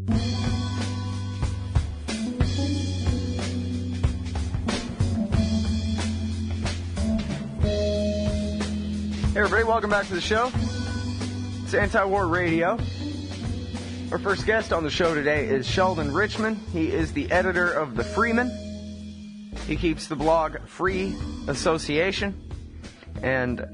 Hey everybody, welcome back to the show. It's Anti-War Radio. Our first guest on the show today is Sheldon Richman. He is the editor of The Freeman. He keeps the blog Free Association. And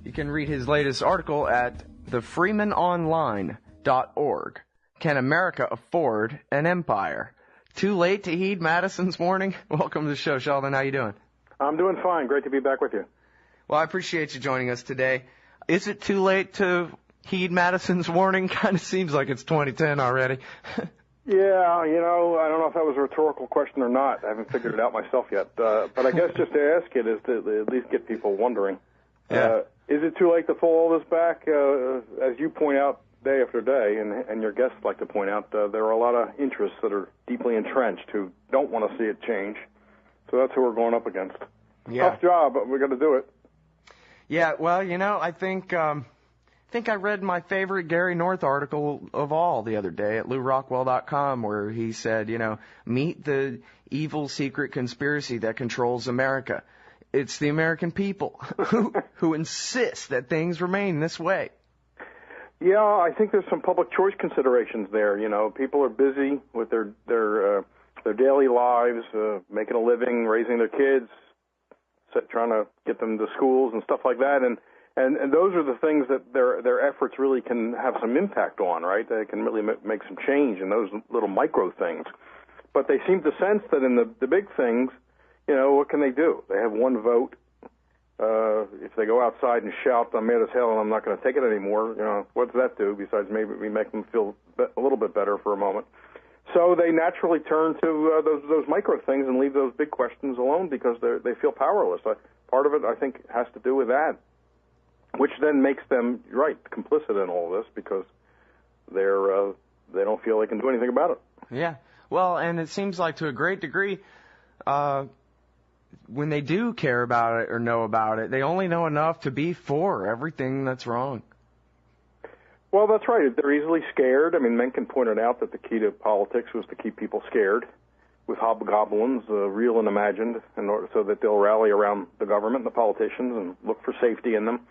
you can read his latest article at thefreemanonline.org. Can America afford an empire? Too late to heed Madison's warning? Welcome to the show, Sheldon. How you doing? I'm doing fine. Great to be back with you. Well, I appreciate you joining us today. Is it too late to heed Madison's warning? Kind of seems like it's 2010 already. Yeah, I don't know if that was a rhetorical question or not. I haven't figured it out myself yet. But I guess just to ask it is to at least get people wondering. Yeah. Is it too late to pull all this back? As you point out day after day, and your guests like to point out, there are a lot of interests that are deeply entrenched who don't want to see it change. So that's who we're going up against. Yeah. Tough job, but we're going to do it. Yeah, well, I think I read my favorite Gary North article of all the other day at LouRockwell.com, where he said, meet the evil secret conspiracy that controls America. It's the American people who insist that things remain this way. Yeah, I think there's some public choice considerations there. People are busy with their daily lives, making a living, raising their kids, trying to get them to schools and stuff like that, and those are the things that their efforts really can have some impact on, right? They can really make some change in those little micro things. But they seem to sense that in the big things, what can they do? They have one vote. If they go outside and shout, "I'm mad as hell and I'm not going to take it anymore," what does that do besides maybe we make them feel a little bit better for a moment? So they naturally turn to those micro things and leave those big questions alone because they feel powerless. Part of it, I think, has to do with that, which then makes them, complicit in all this because they don't feel they can do anything about it. Yeah. Well, and it seems like to a great degree, when they do care about it or know about it, they only know enough to be for everything that's wrong. Well, that's right. They're easily scared. I mean, Mencken pointed out that the key to politics was to keep people scared with hobgoblins, real and imagined, so that they'll rally around the government and the politicians and look for safety in them.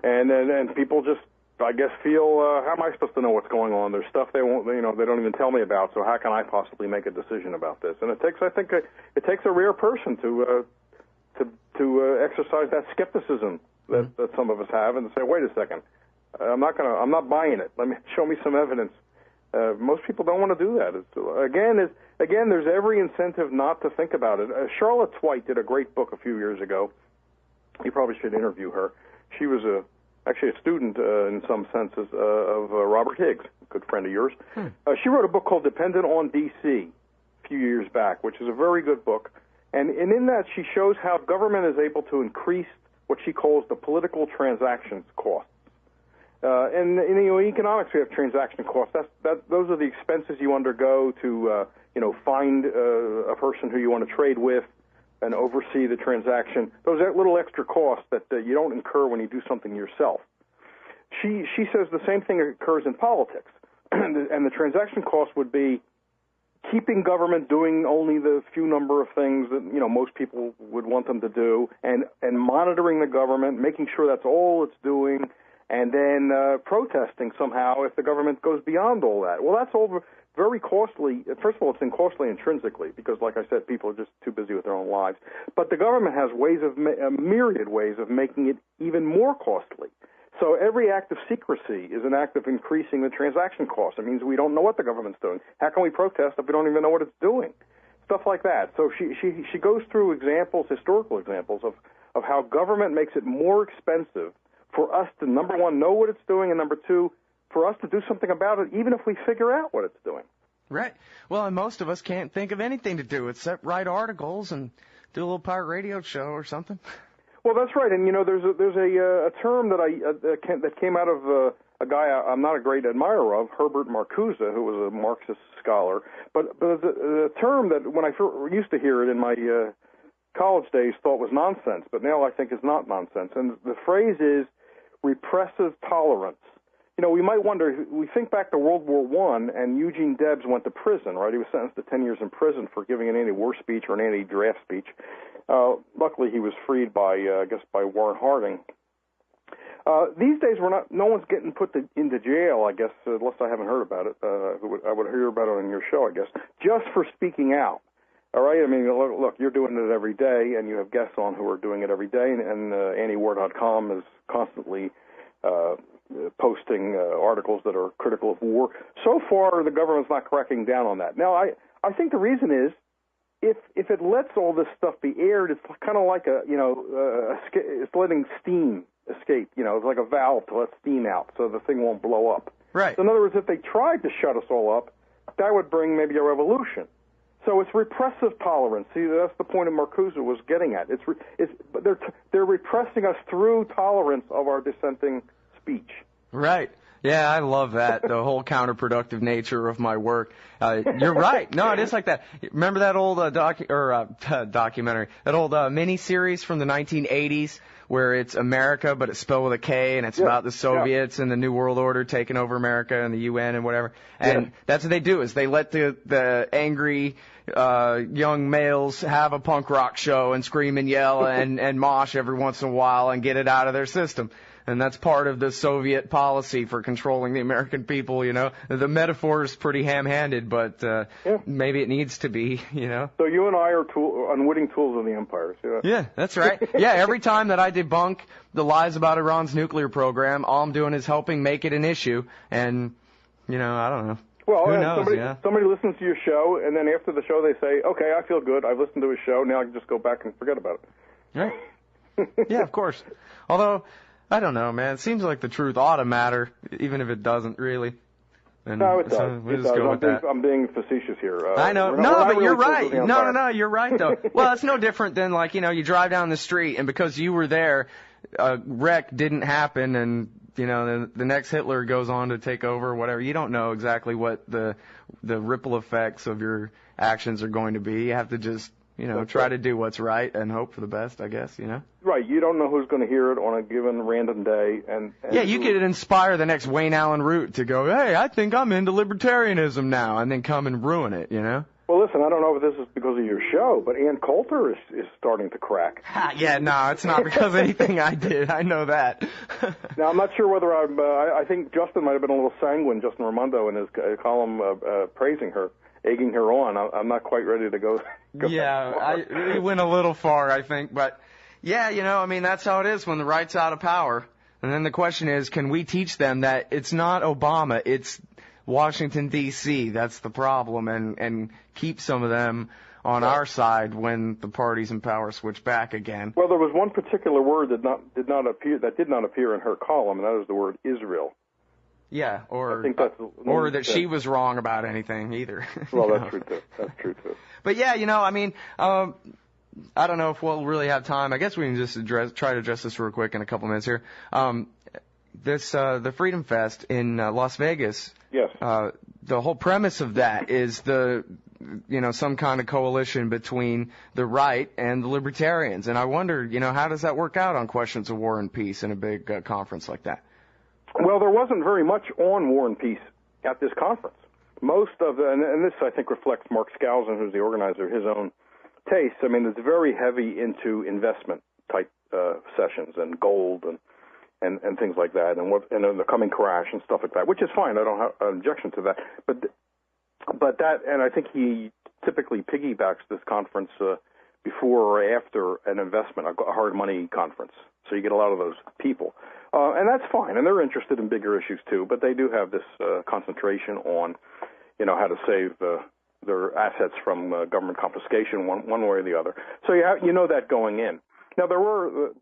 And people just, I guess, feel, how am I supposed to know what's going on? There's stuff they won't, they don't even tell me about, so how can I possibly make a decision about this? And it takes a rare person to exercise that skepticism that some of us have and say, wait a second. I'm not buying it. Show me some evidence. Most people don't want to do that. Again, there's every incentive not to think about it. Charlotte Twite did a great book a few years ago. You probably should interview her. She was actually a student in some senses of Robert Higgs, a good friend of yours. She wrote a book called Dependent on D.C. a few years back, which is a very good book. And in that, she shows how government is able to increase what she calls the political transactions cost. And in economics, we have transaction costs. Those are the expenses you undergo to, find a person who you want to trade with and oversee the transaction. Those are little extra costs that you don't incur when you do something yourself. She says the same thing occurs in politics, and the transaction cost would be keeping government doing only the few number of things that most people would want them to do, and monitoring the government, making sure that's all it's doing. And then protesting somehow if the government goes beyond all that. Well, that's all very costly. First of all, it's costly intrinsically because, like I said, people are just too busy with their own lives. But the government has a myriad ways of making it even more costly. So every act of secrecy is an act of increasing the transaction cost. It means we don't know what the government's doing. How can we protest if we don't even know what it's doing? Stuff like that. So she goes through historical examples of how government makes it more expensive for us to, number one, know what it's doing, and number two, for us to do something about it, even if we figure out what it's doing. Right. Well, and most of us can't think of anything to do except write articles and do a little pirate radio show or something. Well, that's right. And there's a term that came out of a guy I'm not a great admirer of, Herbert Marcuse, who was a Marxist scholar. But a term that when I used to hear it in my college days thought was nonsense, but now I think is not nonsense. And the phrase is repressive tolerance. we might wonder, we think back to World War I, and Eugene Debs went to prison, right? He was sentenced to 10 years in prison for giving an anti-war speech or an anti-draft speech. Luckily, he was freed by Warren Harding. These days, no one's getting put into jail, I guess, unless I haven't heard about it. I would hear about it on your show, I guess, just for speaking out. All right? I mean, look, you're doing it every day, and you have guests on who are doing it every day, and antiwar.com is constantly posting articles that are critical of war. So far, the government's not cracking down on that. Now, I think the reason is if it lets all this stuff be aired, it's kind of like it's letting steam escape. It's like a valve to let steam out so the thing won't blow up. Right. So in other words, if they tried to shut us all up, that would bring maybe a revolution. So it's repressive tolerance. See, that's the point of Mercosur was getting at. They're repressing us through tolerance of our dissenting speech. Right. Yeah, I love that, the whole counterproductive nature of my work. You're right. No, it is like that. Remember that old documentary, that old mini-series from the 1980s where it's America, but it's spelled with a K, and it's about the Soviets and the New World Order taking over America and the UN and whatever. And that's what they do, is they let the angry young males have a punk rock show and scream and yell and mosh every once in a while and get it out of their system. And that's part of the Soviet policy for controlling the American people, The metaphor is pretty ham-handed, but maybe it needs to be, So you and I are unwitting tools of the empire. See that? Yeah, that's right. Yeah, every time that I debunk the lies about Iran's nuclear program, all I'm doing is helping make it an issue. And, I don't know. Well, who knows, somebody listens to your show, and then after the show they say, okay, I feel good. I've listened to his show. Now I can just go back and forget about it. Right. Yeah, of course. Although, I don't know, man. It seems like the truth ought to matter, even if it doesn't really. And no, it does. So we'll just go with that. I'm being facetious here. I know. But you're right. No, you're right, though. Well, it's no different than, you drive down the street, and because you were there, a wreck didn't happen, and, the next Hitler goes on to take over or whatever. You don't know exactly what the ripple effects of your actions are going to be. You have to just try to do what's right and hope for the best, I guess, Right. You don't know who's going to hear it on a given random day. And you could inspire the next Wayne Allen Root to go, hey, I think I'm into libertarianism now, and then come and ruin it, Well, listen, I don't know if this is because of your show, but Ann Coulter is starting to crack. Yeah, no, it's not because of anything I did. I know that. Now, I'm not sure whether I think Justin might have been a little sanguine, Justin Raimondo, in his column praising her, egging her on. I'm not quite ready to go. We went a little far, I think, but yeah, that's how it is when the right's out of power. And then the question is, can we teach them that it's not Obama, it's Washington, D.C. That's the problem, and keep some of them on our side when the parties in power switch back again. Well, there was one particular word that did not appear in her column, and that is the word Israel. Yeah, or I think that's she was wrong about anything either. Well, that's true too. That's true too. But yeah, I don't know if we'll really have time. I guess we can just try to address this real quick in a couple minutes here. The Freedom Fest in Las Vegas. Yes. The whole premise of that is some kind of coalition between the right and the libertarians. And I wonder, how does that work out on questions of war and peace in a big conference like that? Well, there wasn't very much on war and peace at this conference. Most of and this I think reflects Mark Skousen, who's the organizer, his own taste. I mean, it's very heavy into investment type sessions and gold and things like that, and the coming crash and stuff like that, which is fine. I don't have an objection to that. But that, and I think he typically piggybacks this conference before or after an investment, a hard money conference. So you get a lot of those people. And that's fine, and they're interested in bigger issues too, but they do have this concentration on, how to save their assets from government confiscation one way or the other. So you know that going in. Now there were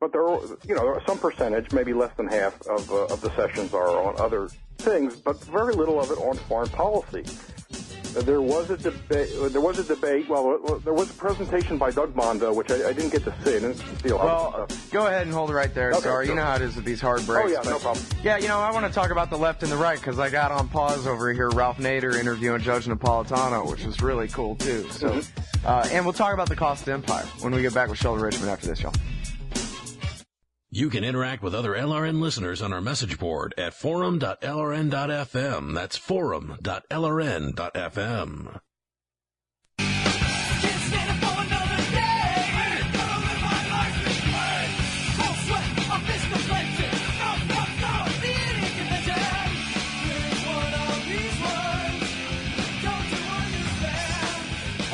some percentage, maybe less than half of the sessions are on other things, but very little of it on foreign policy. There was a debate. Well, there was a presentation by Doug Mondo, which I didn't get to see. I didn't see a lot of stuff. Go ahead and hold it right there. Okay, sorry, sure. You know how it is with these hard breaks. Oh, yeah, no problem. Yeah, I want to talk about the left and the right, because I got on pause over here Ralph Nader interviewing Judge Napolitano, which was really cool, too. So, and we'll talk about the cost of empire when we get back with Sheldon Richman after this, y'all. You can interact with other LRN listeners on our message board at forum.lrn.fm. That's forum.lrn.fm.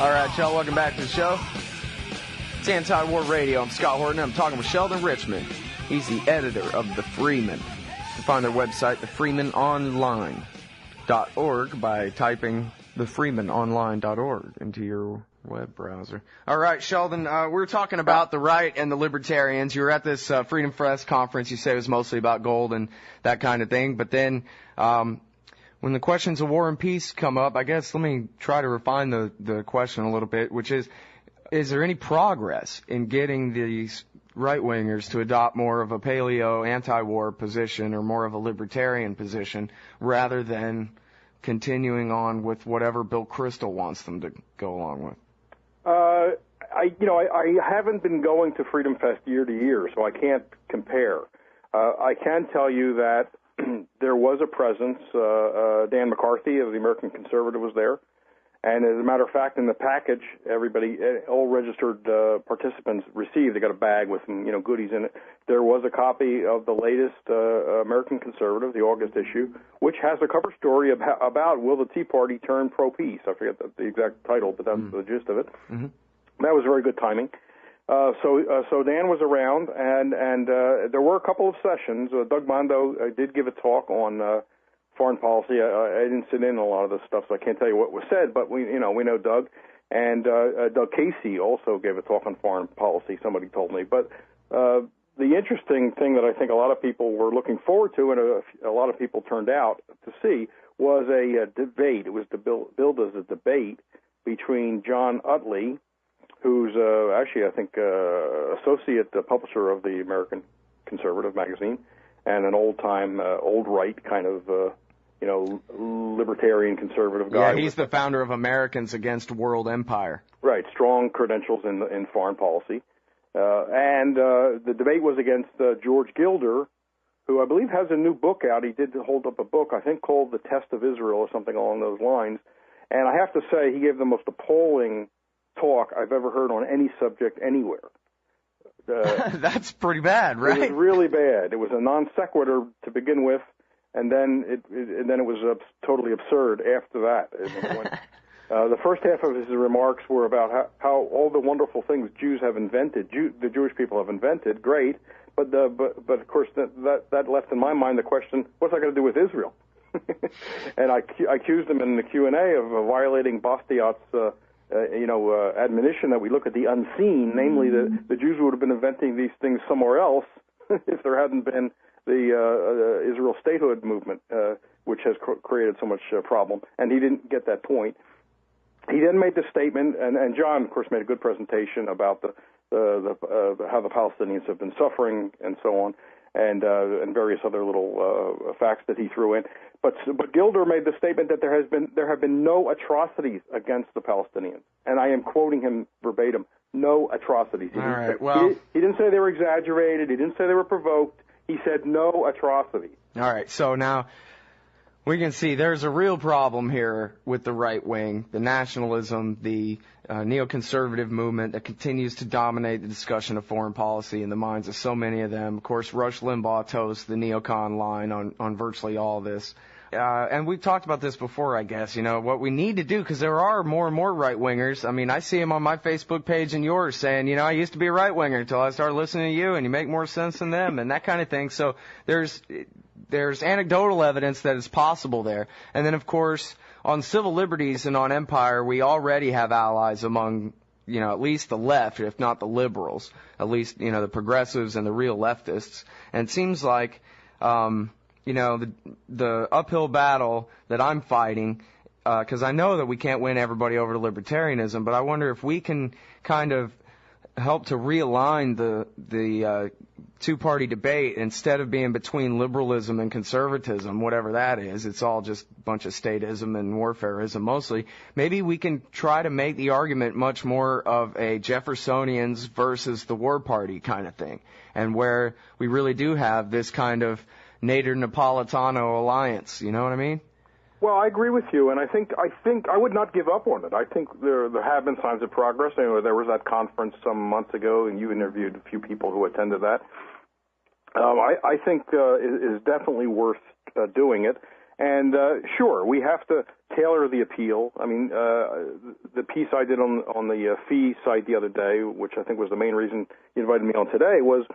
All right, y'all, welcome back to the show. It's Anti-War Radio. I'm Scott Horton. I'm talking with Sheldon Richman. He's the editor of The Freeman. You can find their website, thefreemanonline.org, by typing thefreemanonline.org into your web browser. All right, Sheldon, we were talking about the right and the libertarians. You were at this Freedom Fest conference. You say it was mostly about gold and that kind of thing. But then when the questions of war and peace come up, I guess let me try to refine the question a little bit, which is there any progress in getting these right-wingers to adopt more of a paleo anti-war position or more of a libertarian position rather than continuing on with whatever Bill Kristol wants them to go along with? I haven't been going to Freedom Fest year to year, so I can't compare. I can tell you that there was a presence. Dan McCarthy of the American Conservative was there. And as a matter of fact, in the package, everybody, all registered participants received. They got a bag with some, goodies in it. There was a copy of the latest American Conservative, the August issue, which has a cover story about will the Tea Party turn pro-peace. I forget the exact title, but that's the gist of it. Mm-hmm. That was very good timing. So Dan was around, and there were a couple of sessions. Doug Mondo did give a talk on foreign policy. I didn't sit in a lot of this stuff, so I can't tell you what was said, but we know Doug. And Doug Casey also gave a talk on foreign policy, somebody told me. But the interesting thing that I think a lot of people were looking forward to and a lot of people turned out to see was a debate. It was billed as a debate between John Utley, who's actually, I think, associate publisher of the American Conservative magazine, and an old-time, old-right kind of libertarian conservative guy. Yeah, he's the founder of Americans Against World Empire. Right, strong credentials in foreign policy. And the debate was against George Gilder, who I believe has a new book out. He did hold up a book, I think, called The Test of Israel or something along those lines. And I have to say, he gave the most appalling talk I've ever heard on any subject anywhere. That's pretty bad, right? It was really bad. It was a non sequitur to begin with, and then it was totally absurd after that. The first half of his remarks were about how all the wonderful things Jews have invented, the Jewish people have invented, great, but of course that left in my mind the question, what's that got to do with Israel? And I accused him in the Q&A of violating Bastiat's admonition that we look at the unseen, namely the Jews would have been inventing these things somewhere else if there hadn't been the Israel statehood movement, which has created so much problem. And he didn't get that point. He then made the statement, and John, of course, made a good presentation about how the Palestinians have been suffering and so on, and various other little facts that he threw in. But Gilder made the statement that there have been no atrocities against the Palestinians, and I am quoting him verbatim: no atrocities. He didn't say they were exaggerated. He didn't say they were provoked. He said no atrocities. All right. So now we can see there's a real problem here with the right wing, the nationalism, the neoconservative movement that continues to dominate the discussion of foreign policy in the minds of so many of them. Of course, Rush Limbaugh toes the neocon line on virtually all this. And we've talked about this before, I guess, what we need to do, because there are more and more right-wingers. I mean, I see them on my Facebook page and yours saying, I used to be a right-winger until I started listening to you, and you make more sense than them, and that kind of thing. So there's anecdotal evidence that it's possible there. And then, of course, on civil liberties and on empire, we already have allies among, at least the left, if not the liberals, at least, the progressives and the real leftists. And it seems like, the uphill battle that I'm fighting, because I know that we can't win everybody over to libertarianism, but I wonder if we can kind of help to realign the two-party debate. Instead of being between liberalism and conservatism, whatever that is, it's all just a bunch of statism and warfareism mostly. Maybe we can try to make the argument much more of a Jeffersonians versus the war party kind of thing, and where we really do have this kind of Nader-Napolitano alliance. You know what I mean? Well, I agree with you, and I think I would not give up on it. I think there have been signs of progress. Anyway, there was that conference some months ago, and you interviewed a few people who attended that. I think it is definitely worth doing it. And sure, we have to tailor the appeal. I mean, the piece I did on the fee site the other day, which I think was the main reason you invited me on today, was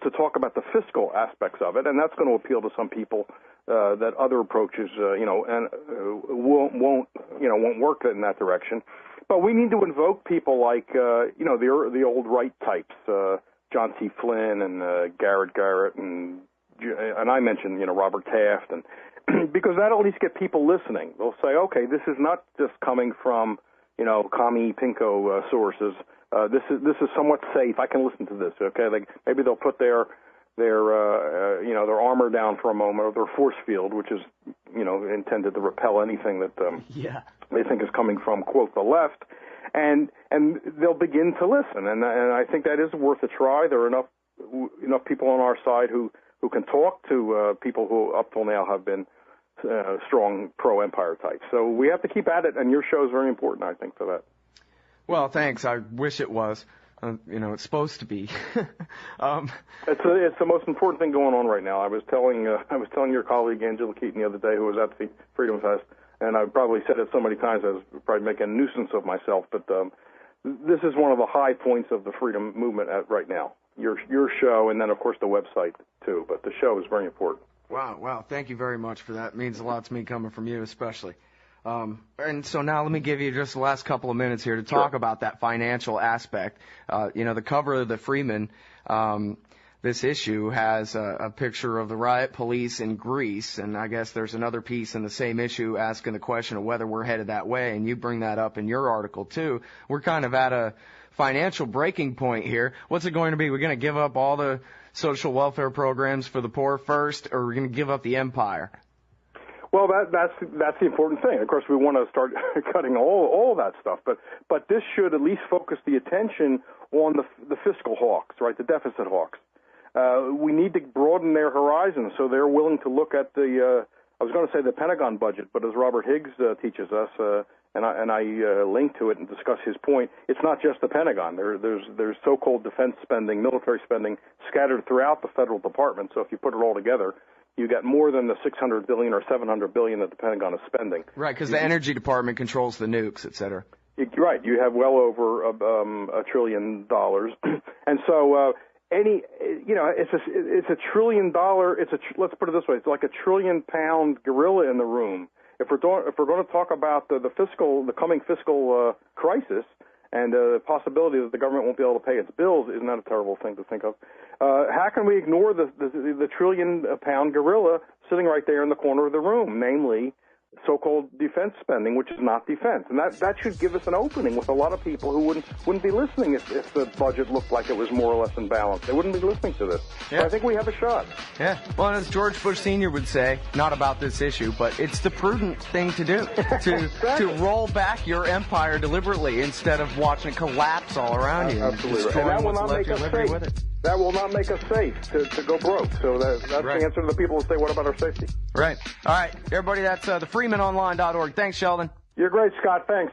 to talk about the fiscal aspects of it, and that's going to appeal to some people that other approaches, won't work in that direction. But we need to invoke people like, the old right types, John C. Flynn and Garrett, and I mentioned, Robert Taft, and because that'll at least get people listening. They'll say, okay, this is not just coming from, commie pinko sources. This is somewhat safe. I can listen to this. Okay, like maybe they'll put their armor down for a moment, or their force field, which is intended to repel anything that they think is coming from, quote, the left, and they'll begin to listen. And I think that is worth a try. There are enough people on our side who can talk to people who up till now have been strong pro-empire types. So we have to keep at it, and your show is very important, I think, for that. Well, thanks. I wish it was. It's supposed to be. It's the most important thing going on right now. I was telling your colleague Angela Keaton the other day, who was at the Freedom Fest, and I've probably said it so many times I was probably making a nuisance of myself, but this is one of the high points of the freedom movement right now. Your show, and then of course the website too. But the show is very important. Wow. Thank you very much for that. It means a lot to me coming from you, especially. And so now let me give you just the last couple of minutes here to talk about that financial aspect. The cover of the Freeman, this issue has a picture of the riot police in Greece, and I guess there's another piece in the same issue asking the question of whether we're headed that way, and you bring that up in your article too. We're kind of at a financial breaking point here. What's it going to be? We're going to give up all the social welfare programs for the poor first, or we're going to give up the empire? Well, that's the important thing. Of course, we want to start cutting all that stuff, but this should at least focus the attention on the fiscal hawks, right? The deficit hawks. We need to broaden their horizons so they're willing to look at I was going to say the Pentagon budget, but as Robert Higgs teaches us, and I link to it and discuss his point, it's not just the Pentagon. There's so-called defense spending, military spending scattered throughout the federal department. So if you put it all together, you get more than the $600 billion or $700 billion that the Pentagon is spending. Right, because the Energy Department controls the nukes, et cetera. Right, you have well over $1 trillion, and so it's $1 trillion. Let's put it this way: it's like $1 trillion gorilla in the room. If we're going to talk about the coming fiscal crisis, and the possibility that the government won't be able to pay its bills, isn't that a terrible thing to think of? How can we ignore the $1 trillion gorilla sitting right there in the corner of the room, namely so-called defense spending, which is not defense? And that should give us an opening with a lot of people who wouldn't be listening if the budget looked like it was more or less in balance. They wouldn't be listening to this. Yeah. So I think we have a shot. Yeah. Well, as George Bush Sr. would say, not about this issue, but it's the prudent thing to do, to roll back your empire deliberately instead of watching it collapse all around you. Absolutely. And that will not make us safe. With it. That will not make us safe to go broke. So that's right. The answer to the people who say, what about our safety? Right. All right. Everybody, that's the freemanonline.org. Thanks, Sheldon. You're great, Scott. Thanks.